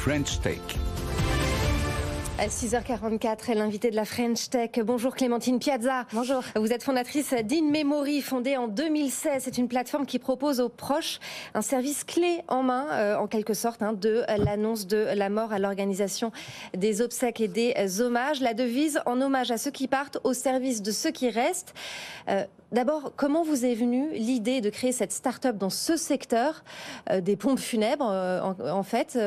French Tech. À 6h44, l'invitée de la French Tech. Bonjour Clémentine Piazza. Bonjour. Vous êtes fondatrice d'In Memory, fondée en 2016. C'est une plateforme qui propose aux proches un service clé en main, en quelque sorte, de l'annonce de la mort à l'organisation des obsèques et des hommages. La devise en hommage à ceux qui partent, au service de ceux qui restent. D'abord, comment vous est venue l'idée de créer cette start-up dans ce secteur des pompes funèbres, en fait,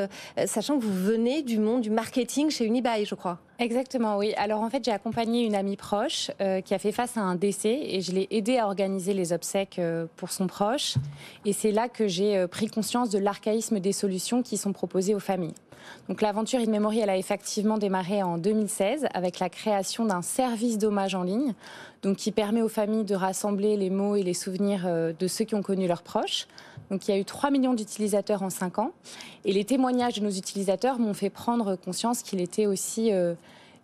sachant que vous venez du monde du marketing chez Unibail, je crois? Exactement, oui. Alors en fait, j'ai accompagné une amie proche qui a fait face à un décès et je l'ai aidée à organiser les obsèques pour son proche. Et c'est là que j'ai pris conscience de l'archaïsme des solutions qui sont proposées aux familles. Donc l'aventure In Memory, elle a effectivement démarré en 2016 avec la création d'un service d'hommage en ligne, donc qui permet aux familles de rassembler les mots et les souvenirs de ceux qui ont connu leurs proches. Donc il y a eu 3 millions d'utilisateurs en 5 ans. Et les témoignages de nos utilisateurs m'ont fait prendre conscience qu'il était aussi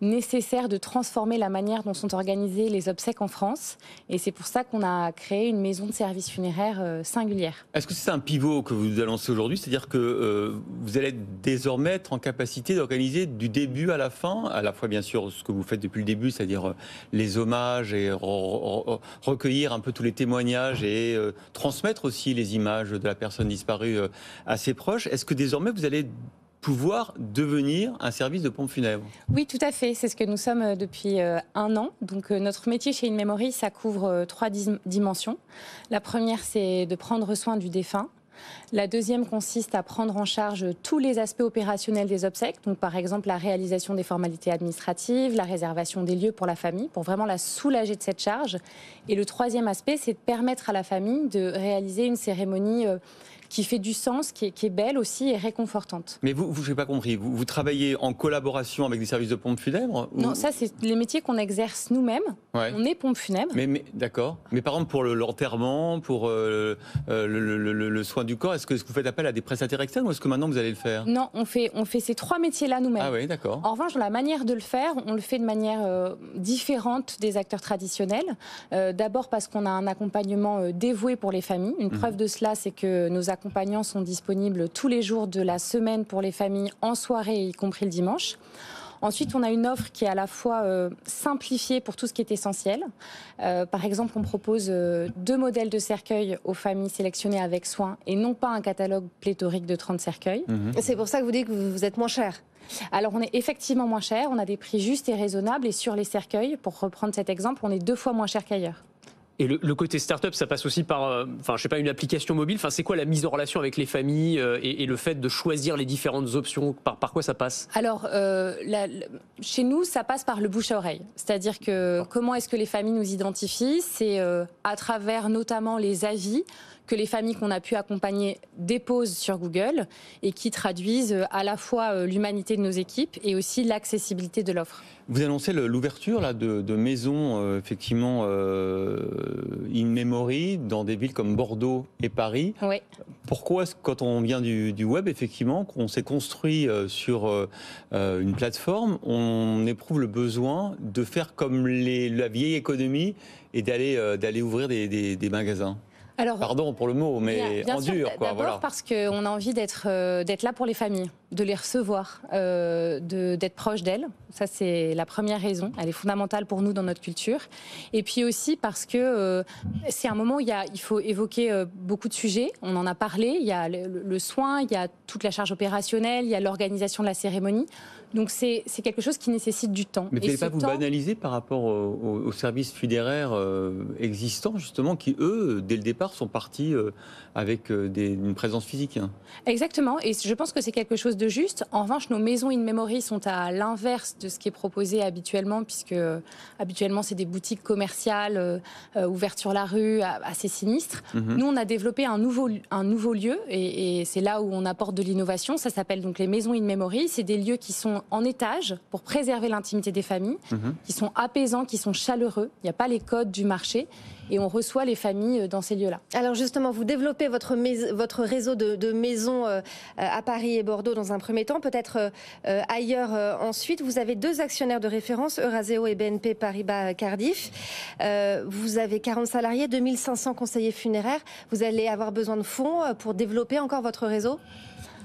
nécessaire de transformer la manière dont sont organisées les obsèques en France. Et c'est pour ça qu'on a créé une maison de services funéraires singulière. Est-ce que c'est un pivot que vous annoncez aujourd'hui? C'est-à-dire que vous allez désormais être en capacité d'organiser du début à la fin, à la fois bien sûr ce que vous faites depuis le début, c'est-à-dire les hommages et recueillir un peu tous les témoignages et transmettre aussi les images de la personne disparue à ses proches. Est-ce que désormais vous allez pouvoir devenir un service de pompe funèbre? Oui, tout à fait. C'est ce que nous sommes depuis 1 an. Donc, notre métier chez In Memory, ça couvre 3 dimensions. La première, c'est de prendre soin du défunt. La deuxième consiste à prendre en charge tous les aspects opérationnels des obsèques, donc par exemple la réalisation des formalités administratives, la réservation des lieux pour la famille, pour vraiment la soulager de cette charge. Et le troisième aspect, c'est de permettre à la famille de réaliser une cérémonie qui fait du sens, qui est belle aussi et réconfortante. Mais je n'ai pas compris, vous travaillez en collaboration avec des services de pompes funèbres ou... Non, ça c'est les métiers qu'on exerce nous-mêmes. Ouais. On est pompe funèbre. Mais d'accord. Mais par exemple pour l'enterrement, pour le soin du corps, est-ce que vous faites appel à des prestataires externes ou est-ce que maintenant vous allez le faire? Non, on fait ces 3 métiers-là nous-mêmes. Ah oui, d'accord. En revanche, dans la manière de le faire, on le fait de manière différente des acteurs traditionnels. D'abord parce qu'on a un accompagnement dévoué pour les familles. Une preuve de cela, c'est que nos accompagnants sont disponibles tous les jours de la semaine pour les familles, en soirée, y compris le dimanche. Ensuite, on a une offre qui est à la fois simplifiée pour tout ce qui est essentiel. Par exemple, on propose 2 modèles de cercueils aux familles sélectionnées avec soin et non pas un catalogue pléthorique de 30 cercueils. C'est pour ça que vous dites que vous êtes moins cher. Alors, on est effectivement moins cher, on a des prix justes et raisonnables et sur les cercueils, pour reprendre cet exemple, on est 2 fois moins cher qu'ailleurs. Et le côté start-up, ça passe aussi par, une application mobile. C'est quoi la mise en relation avec les familles et le fait de choisir les différentes options? Par quoi ça passe? Alors, chez nous, ça passe par le bouche à oreille. C'est-à-dire que comment est-ce que les familles nous identifient? C'est à travers notamment les avis que les familles qu'on a pu accompagner déposent sur Google et qui traduisent à la fois l'humanité de nos équipes et aussi l'accessibilité de l'offre. Vous annoncez l'ouverture de maisons, effectivement, In Memory, dans des villes comme Bordeaux et Paris. Oui. Pourquoi, quand on vient du web, effectivement, qu'on s'est construit sur une plateforme, on éprouve le besoin de faire comme la vieille économie et d'aller ouvrir des magasins? Alors, pardon pour le mot, mais bien en sûr, dur, quoi. D'abord voilà. Parce qu'on a envie d'être là pour les familles, de les recevoir, d'être proche d'elles. Ça, c'est la première raison. Elle est fondamentale pour nous dans notre culture. Et puis aussi parce que c'est un moment où il faut évoquer beaucoup de sujets. On en a parlé. Il y a le soin, il y a toute la charge opérationnelle, il y a l'organisation de la cérémonie. Donc c'est quelque chose qui nécessite du temps. Mais vous n'allez pas vous banaliser par rapport aux services funéraires existants, justement, qui, eux, dès le départ, sont partis avec une présence physique? Exactement, et je pense que c'est quelque chose de juste. En revanche, nos maisons In Memory sont à l'inverse de ce qui est proposé habituellement, puisque habituellement, c'est des boutiques commerciales ouvertes sur la rue, assez sinistres. Nous, on a développé un nouveau lieu, et c'est là où on apporte de l'innovation. Ça s'appelle donc les maisons In Memory. C'est des lieux qui sont en étage pour préserver l'intimité des familles, qui sont apaisants, qui sont chaleureux. Il n'y a pas les codes du marché. Et on reçoit les familles dans ces lieux-là. Alors justement, vous développez votre réseau de maisons à Paris et Bordeaux dans un premier temps, peut-être ailleurs ensuite. Vous avez 2 actionnaires de référence, Eurazeo et BNP Paribas Cardiff. Vous avez 40 salariés, 2500 conseillers funéraires. Vous allez avoir besoin de fonds pour développer encore votre réseau ?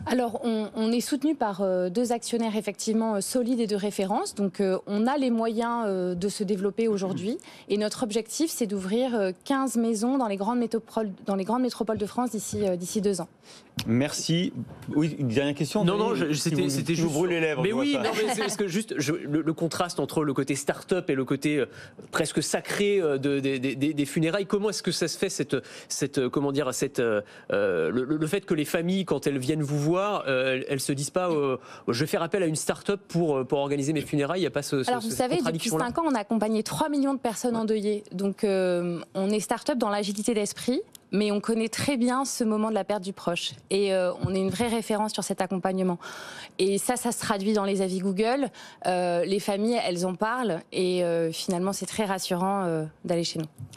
Alors, on est soutenu par 2 actionnaires effectivement solides et de référence. Donc, on a les moyens de se développer aujourd'hui. Et notre objectif, c'est d'ouvrir 15 maisons dans les grandes métropoles de France d'ici 2 ans. Merci. Oui, une dernière question. Non, c'était juste. Je vous brûle les lèvres. Mais oui, ça. non, mais c'est parce que juste le contraste entre le côté start-up et le côté presque sacré des funérailles. Comment est-ce que ça se fait le fait que les familles, quand elles viennent vous voir, elles se disent pas je vais faire appel à une start-up pour organiser mes funérailles. Il n'y a pas Alors vous savez, depuis 5 ans, on a accompagné 3 millions de personnes endeuillées. Donc on est start-up dans l'agilité d'esprit. Mais on connaît très bien ce moment de la perte du proche. Et on est une vraie référence sur cet accompagnement. Et ça se traduit dans les avis Google. Les familles, elles en parlent. Et finalement, c'est très rassurant d'aller chez nous.